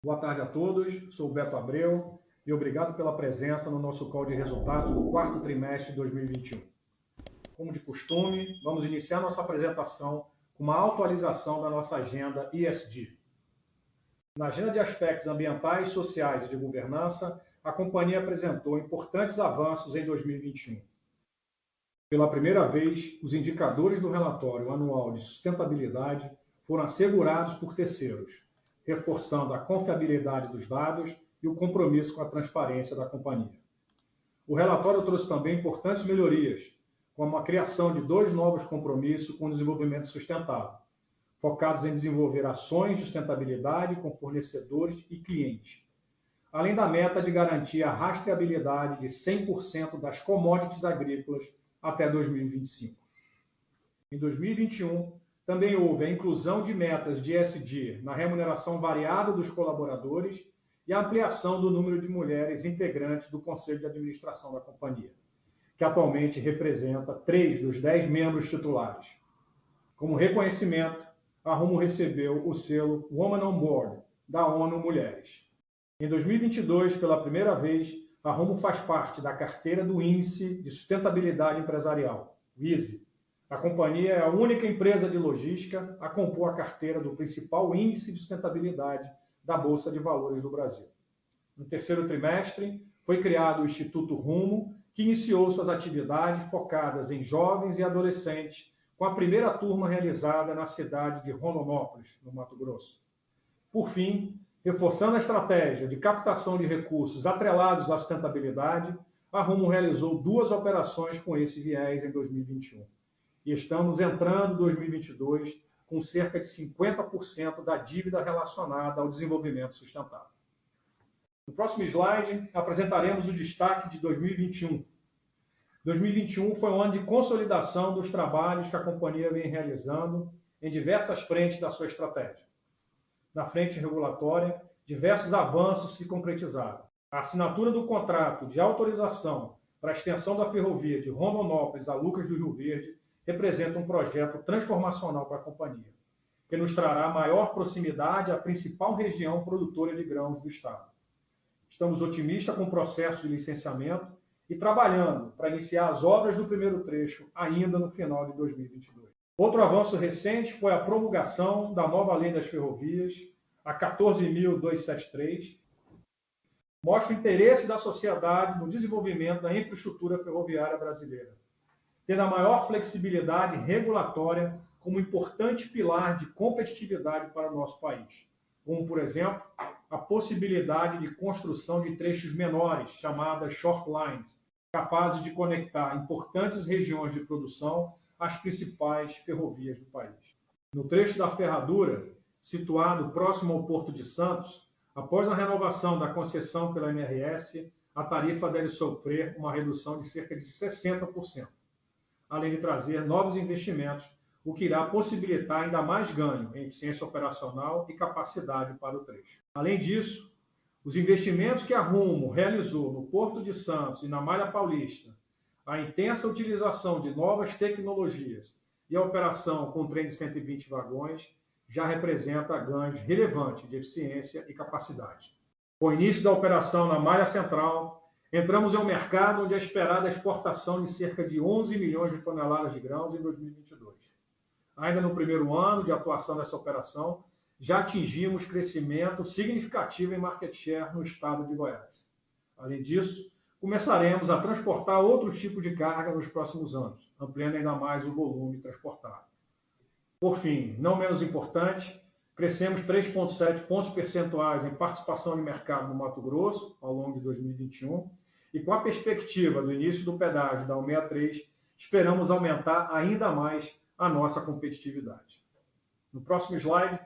Boa tarde a todos, sou o Beto Abreu e obrigado pela presença no nosso call de resultados do quarto trimestre de 2021. Como de costume, vamos iniciar nossa apresentação com uma atualização da nossa agenda ESG. Na agenda de aspectos ambientais, sociais e de governança, a companhia apresentou importantes avanços em 2021. Pela primeira vez, os indicadores do relatório anual de sustentabilidade foram assegurados por terceiros, reforçando a confiabilidade dos dados e o compromisso com a transparência da companhia. O relatório trouxe também importantes melhorias, como a criação de 2 novos compromissos com o desenvolvimento sustentável, focados em desenvolver ações de sustentabilidade com fornecedores e clientes, além da meta de garantir a rastreabilidade de 100% das commodities agrícolas até 2025. Em 2021, também houve a inclusão de metas de ESG na remuneração variável dos colaboradores e a ampliação do número de mulheres integrantes do Conselho de Administração da companhia, que atualmente representa 3 dos 10 membros titulares. Como reconhecimento, a Rumo recebeu o selo Women on Board, da ONU Mulheres. Em 2022, pela primeira vez, a Rumo faz parte da carteira do Índice de Sustentabilidade Empresarial, o ISE. A companhia é a única empresa de logística a compor a carteira do principal índice de sustentabilidade da Bolsa de Valores do Brasil. No terceiro trimestre, foi criado o Instituto Rumo, que iniciou suas atividades focadas em jovens e adolescentes, com a primeira turma realizada na cidade de Rondonópolis, no Mato Grosso. Por fim, reforçando a estratégia de captação de recursos atrelados à sustentabilidade, a Rumo realizou 2 operações com esse viés em 2021. E estamos entrando em 2022 com cerca de 50% da dívida relacionada ao desenvolvimento sustentável. No próximo slide, apresentaremos o destaque de 2021. 2021 foi um ano de consolidação dos trabalhos que a companhia vem realizando em diversas frentes da sua estratégia. Na frente regulatória, diversos avanços se concretizaram. A assinatura do contrato de autorização para a extensão da ferrovia de Rondonópolis a Lucas do Rio Verde representa um projeto transformacional para a companhia, que nos trará maior proximidade à principal região produtora de grãos do estado. Estamos otimistas com o processo de licenciamento e trabalhando para iniciar as obras do primeiro trecho ainda no final de 2022. Outro avanço recente foi a promulgação da nova Lei das Ferrovias, a 14.273, mostra o interesse da sociedade no desenvolvimento da infraestrutura ferroviária brasileira, tendo a maior flexibilidade regulatória como importante pilar de competitividade para o nosso país, como, por exemplo, a possibilidade de construção de trechos menores, chamadas short lines, capazes de conectar importantes regiões de produção às principais ferrovias do país. No trecho da ferradura, situado próximo ao Porto de Santos, após a renovação da concessão pela MRS, a tarifa deve sofrer uma redução de cerca de 60%, além de trazer novos investimentos, o que irá possibilitar ainda mais ganho em eficiência operacional e capacidade para o trecho. Além disso, os investimentos que a Rumo realizou no Porto de Santos e na Malha Paulista, a intensa utilização de novas tecnologias e a operação com trem de 120 vagões já representa ganhos relevantes de eficiência e capacidade. Com o início da operação na Malha Central, entramos em um mercado onde é esperada a exportação de cerca de 11 milhões de toneladas de grãos em 2022. Ainda no primeiro ano de atuação dessa operação, já atingimos crescimento significativo em market share no estado de Goiás. Além disso, começaremos a transportar outros tipos de carga nos próximos anos, ampliando ainda mais o volume transportado. Por fim, não menos importante, crescemos 3,7 pontos percentuais em participação de mercado no Mato Grosso ao longo de 2021 e com a perspectiva do início do pedágio da 163, esperamos aumentar ainda mais a nossa competitividade. No próximo slide,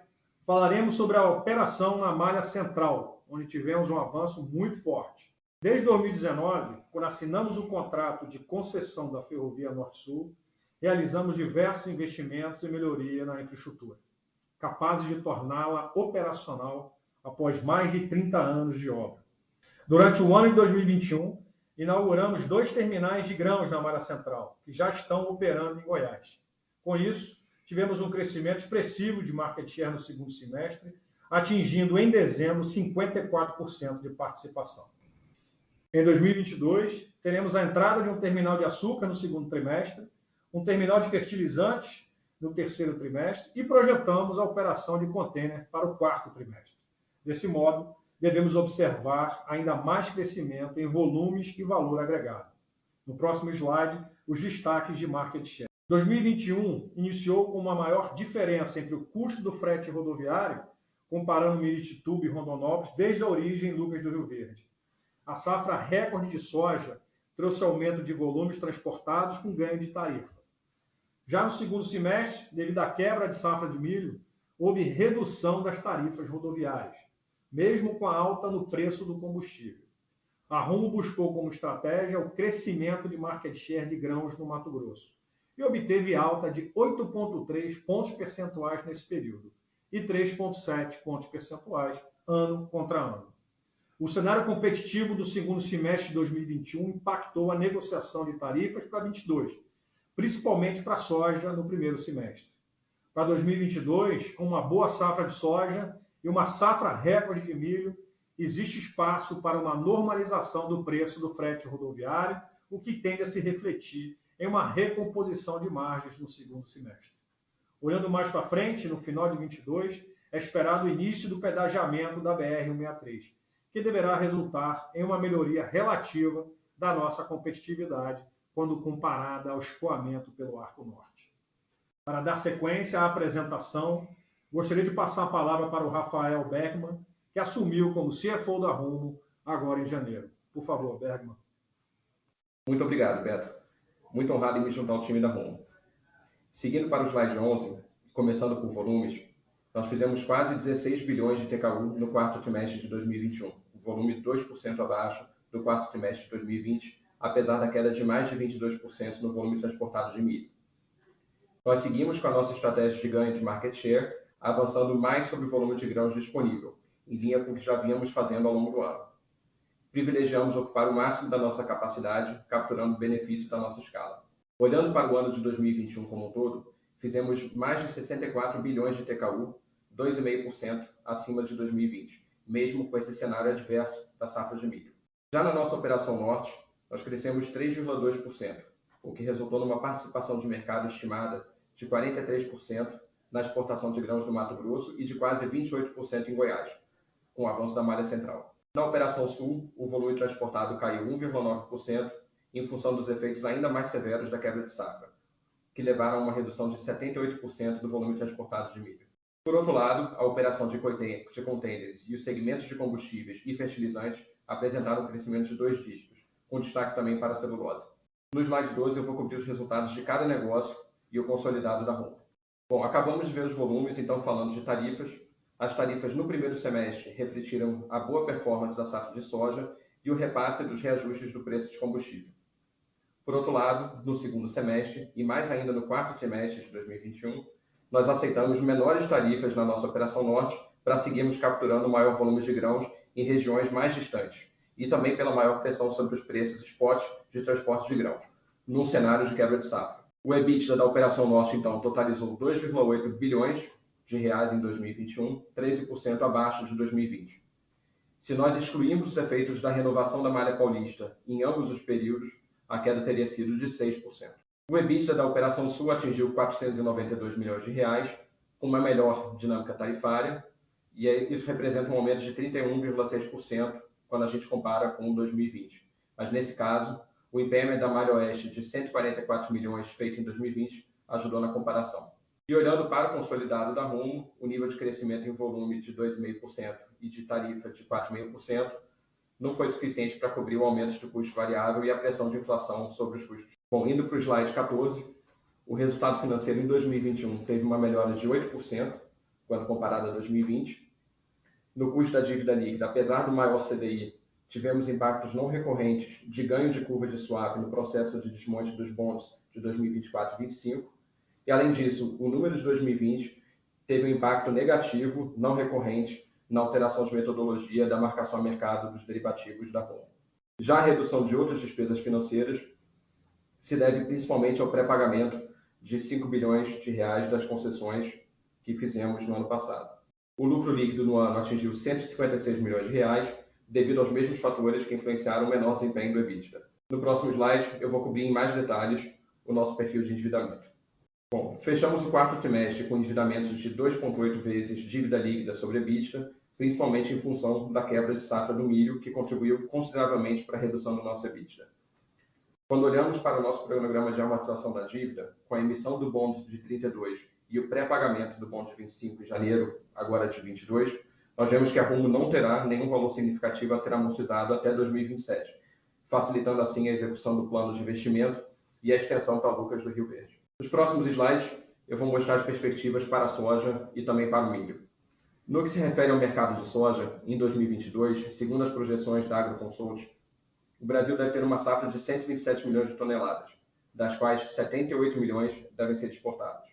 falaremos sobre a operação na Malha Central, onde tivemos um avanço muito forte. Desde 2019, quando assinamos o contrato de concessão da Ferrovia Norte-Sul, realizamos diversos investimentos e melhoria na infraestrutura, capazes de torná-la operacional após mais de 30 anos de obra. Durante o ano de 2021, inauguramos 2 terminais de grãos na Malha Central, que já estão operando em Goiás. Com isso, tivemos um crescimento expressivo de market share no segundo semestre, atingindo em dezembro 54% de participação. Em 2022, teremos a entrada de um terminal de açúcar no segundo trimestre, um terminal de fertilizantes no terceiro trimestre e projetamos a operação de contêiner para o quarto trimestre. Desse modo, devemos observar ainda mais crescimento em volumes e valor agregado. No próximo slide, os destaques de market share. 2021 iniciou com uma maior diferença entre o custo do frete rodoviário, comparando Miritituba e Rondonópolis, desde a origem em Lucas do Rio Verde. A safra recorde de soja trouxe aumento de volumes transportados com ganho de tarifa. Já no segundo semestre, devido à quebra de safra de milho, houve redução das tarifas rodoviárias, mesmo com a alta no preço do combustível. A Rumo buscou como estratégia o crescimento de market share de grãos no Mato Grosso e obteve alta de 8,3 pontos percentuais nesse período e 3,7 pontos percentuais ano contra ano. O cenário competitivo do segundo semestre de 2021 impactou a negociação de tarifas para 2022, principalmente para a soja no primeiro semestre. Para 2022, com uma boa safra de soja e uma safra recorde de milho, existe espaço para uma normalização do preço do frete rodoviário, o que tende a se refletir em uma recomposição de margens no segundo semestre. Olhando mais para frente, no final de 2022, é esperado o início do pedagiamento da BR-163, que deverá resultar em uma melhoria relativa da nossa competitividade quando comparada ao escoamento pelo Arco Norte. Para dar sequência à apresentação, gostaria de passar a palavra para o Rafael Bergman, que assumiu como CFO da Rumo agora em janeiro. Por favor, Bergman. Muito obrigado, Beto. Muito honrado em me juntar ao time da Rumo. Seguindo para o slide 11, começando por volumes, nós fizemos quase 16 bilhões de TKU no quarto trimestre de 2021, um volume 2% abaixo do quarto trimestre de 2020, apesar da queda de mais de 22% no volume transportado de milho. Nós seguimos com a nossa estratégia de ganho de market share, avançando mais sobre o volume de grãos disponível, em linha com o que já vínhamos fazendo ao longo do ano. Privilegiamos ocupar o máximo da nossa capacidade, capturando o benefício da nossa escala. Olhando para o ano de 2021 como um todo, fizemos mais de 64 bilhões de TKU, 2,5% acima de 2020, mesmo com esse cenário adverso da safra de milho. Já na nossa operação norte, nós crescemos 3,2%, o que resultou numa participação de mercado estimada de 43% na exportação de grãos do Mato Grosso e de quase 28% em Goiás, com o avanço da malha central. Na operação sul, o volume transportado caiu 1,9%, em função dos efeitos ainda mais severos da quebra de safra, que levaram a uma redução de 78% do volume transportado de milho. Por outro lado, a operação de contêineres e os segmentos de combustíveis e fertilizantes apresentaram um crescimento de 2 dígitos, com destaque também para a celulose. No slide 12 eu vou cobrir os resultados de cada negócio e o consolidado da Rumo. Bom, acabamos de ver os volumes, então falando de tarifas. As tarifas no primeiro semestre refletiram a boa performance da safra de soja e o repasse dos reajustes do preço de combustível. Por outro lado, no segundo semestre, e mais ainda no quarto trimestre de 2021, nós aceitamos menores tarifas na nossa operação norte para seguirmos capturando o maior volume de grãos em regiões mais distantes, e também pela maior pressão sobre os preços spot de transporte de grãos, num cenário de quebra de safra. O EBITDA da operação norte, então, totalizou 2,8 bilhões de reais em 2021, 13% abaixo de 2020. Se nós excluirmos os efeitos da renovação da malha paulista em ambos os períodos, a queda teria sido de 6%. O EBITDA da operação sul atingiu 492 milhões de reais, com uma melhor dinâmica tarifária, e isso representa um aumento de 31,6% quando a gente compara com 2020. Mas nesse caso, o impairment da malha oeste de 144 milhões feito em 2020 ajudou na comparação. E olhando para o consolidado da Rumo, o nível de crescimento em volume de 2,5% e de tarifa de 4,5% não foi suficiente para cobrir o aumento de custo variável e a pressão de inflação sobre os custos. Bom, indo para o slide 14, o resultado financeiro em 2021 teve uma melhora de 8% quando comparado a 2020. No custo da dívida líquida, apesar do maior CDI, tivemos impactos não recorrentes de ganho de curva de swap no processo de desmonte dos bonds de 2024 e 2025. E, além disso, o número de 2020 teve um impacto negativo, não recorrente, na alteração de metodologia da marcação a mercado dos derivativos da Rumo. Já a redução de outras despesas financeiras se deve principalmente ao pré-pagamento de 5 bilhões de reais das concessões que fizemos no ano passado. O lucro líquido no ano atingiu 156 milhões de reais, devido aos mesmos fatores que influenciaram o menor desempenho do EBITDA. No próximo slide, eu vou cobrir em mais detalhes o nosso perfil de endividamento. Bom, fechamos o quarto trimestre com endividamentos de 2,8 vezes dívida líquida sobre EBITDA, principalmente em função da quebra de safra do milho, que contribuiu consideravelmente para a redução do nosso EBITDA. Quando olhamos para o nosso cronograma de amortização da dívida, com a emissão do bond de 32 e o pré-pagamento do bond de 25 em janeiro, agora de 22, nós vemos que a Rumo não terá nenhum valor significativo a ser amortizado até 2027, facilitando assim a execução do plano de investimento e a extensão para Lucas do Rio Verde. Nos próximos slides, eu vou mostrar as perspectivas para a soja e também para o milho. No que se refere ao mercado de soja, em 2022, segundo as projeções da AgroConsult, o Brasil deve ter uma safra de 127 milhões de toneladas, das quais 78 milhões devem ser exportados.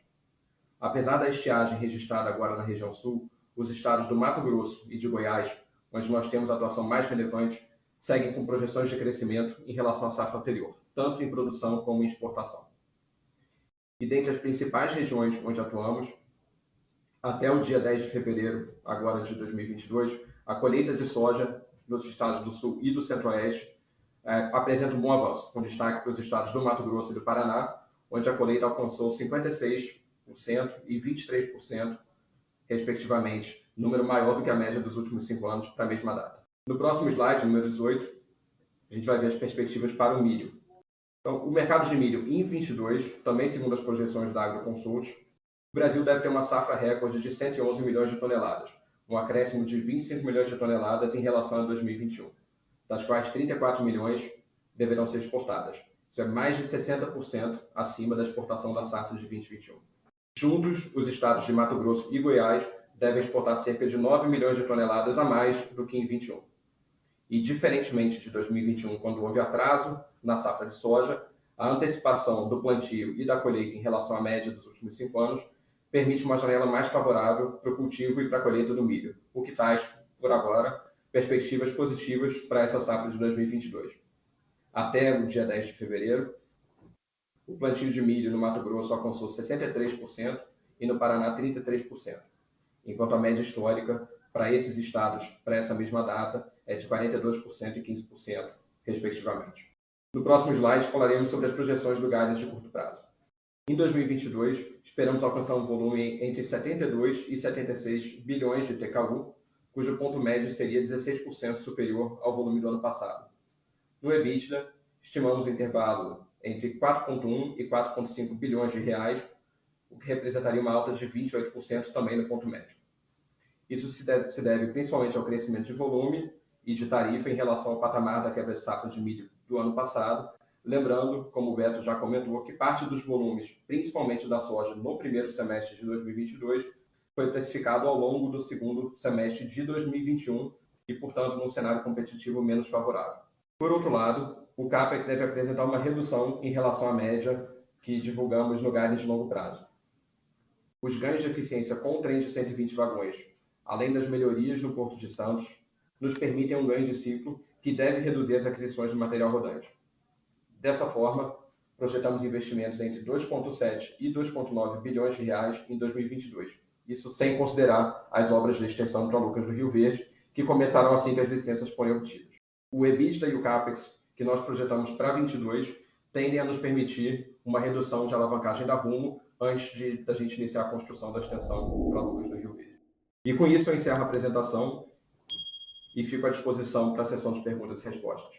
Apesar da estiagem registrada agora na região sul, os estados do Mato Grosso e de Goiás, onde nós temos a atuação mais relevante, seguem com projeções de crescimento em relação à safra anterior, tanto em produção como em exportação. E dentre as principais regiões onde atuamos, até o dia 10 de fevereiro, agora de 2022, a colheita de soja nos estados do Sul e do Centro-Oeste apresenta um bom avanço, com destaque para os estados do Mato Grosso e do Paraná, onde a colheita alcançou 56% e 23%, respectivamente, número maior do que a média dos últimos 5 anos para a mesma data. No próximo slide, número 18, a gente vai ver as perspectivas para o milho. Então, o mercado de milho em 22, também segundo as projeções da AgroConsult, o Brasil deve ter uma safra recorde de 111 milhões de toneladas, um acréscimo de 25 milhões de toneladas em relação a 2021, das quais 34 milhões deverão ser exportadas. Isso é mais de 60% acima da exportação da safra de 2021. Juntos, os estados de Mato Grosso e Goiás devem exportar cerca de 9 milhões de toneladas a mais do que em 21. E, diferentemente de 2021, quando houve atraso na safra de soja, a antecipação do plantio e da colheita em relação à média dos últimos 5 anos permite uma janela mais favorável para o cultivo e para a colheita do milho, o que traz, por agora, perspectivas positivas para essa safra de 2022. Até o dia 10 de fevereiro, o plantio de milho no Mato Grosso alcançou 63% e no Paraná 33%, enquanto a média histórica para esses estados, para essa mesma data, é de 42% e 15%, respectivamente. No próximo slide, falaremos sobre as projeções do guidance de curto prazo. Em 2022, esperamos alcançar um volume entre 72 e 76 bilhões de TKU, cujo ponto médio seria 16% superior ao volume do ano passado. No EBITDA, estimamos o intervalo entre 4,1 e 4,5 bilhões de reais, o que representaria uma alta de 28% também no ponto médio. Isso se deve principalmente ao crescimento de volume e de tarifa em relação ao patamar da quebra de safra de milho do ano passado, lembrando, como o Beto já comentou, que parte dos volumes, principalmente da soja, no primeiro semestre de 2022, foi precificado ao longo do segundo semestre de 2021 e, portanto, num cenário competitivo menos favorável. Por outro lado, o CAPEX deve apresentar uma redução em relação à média que divulgamos no guidance de longo prazo. Os ganhos de eficiência com o trem de 120 vagões, além das melhorias no Porto de Santos, nos permitem um ganho de ciclo que deve reduzir as aquisições de material rodante. Dessa forma, projetamos investimentos entre 2,7 e 2,9 bilhões de reais em 2022. Isso sem considerar as obras de extensão para Lucas do Rio Verde, que começarão assim que as licenças forem obtidas. O EBITDA e o CAPEX que nós projetamos para 2022 tendem a nos permitir uma redução de alavancagem da Rumo antes da gente iniciar a construção da extensão para Lucas do Rio Verde. E com isso eu encerro a apresentação e fico à disposição para a sessão de perguntas e respostas.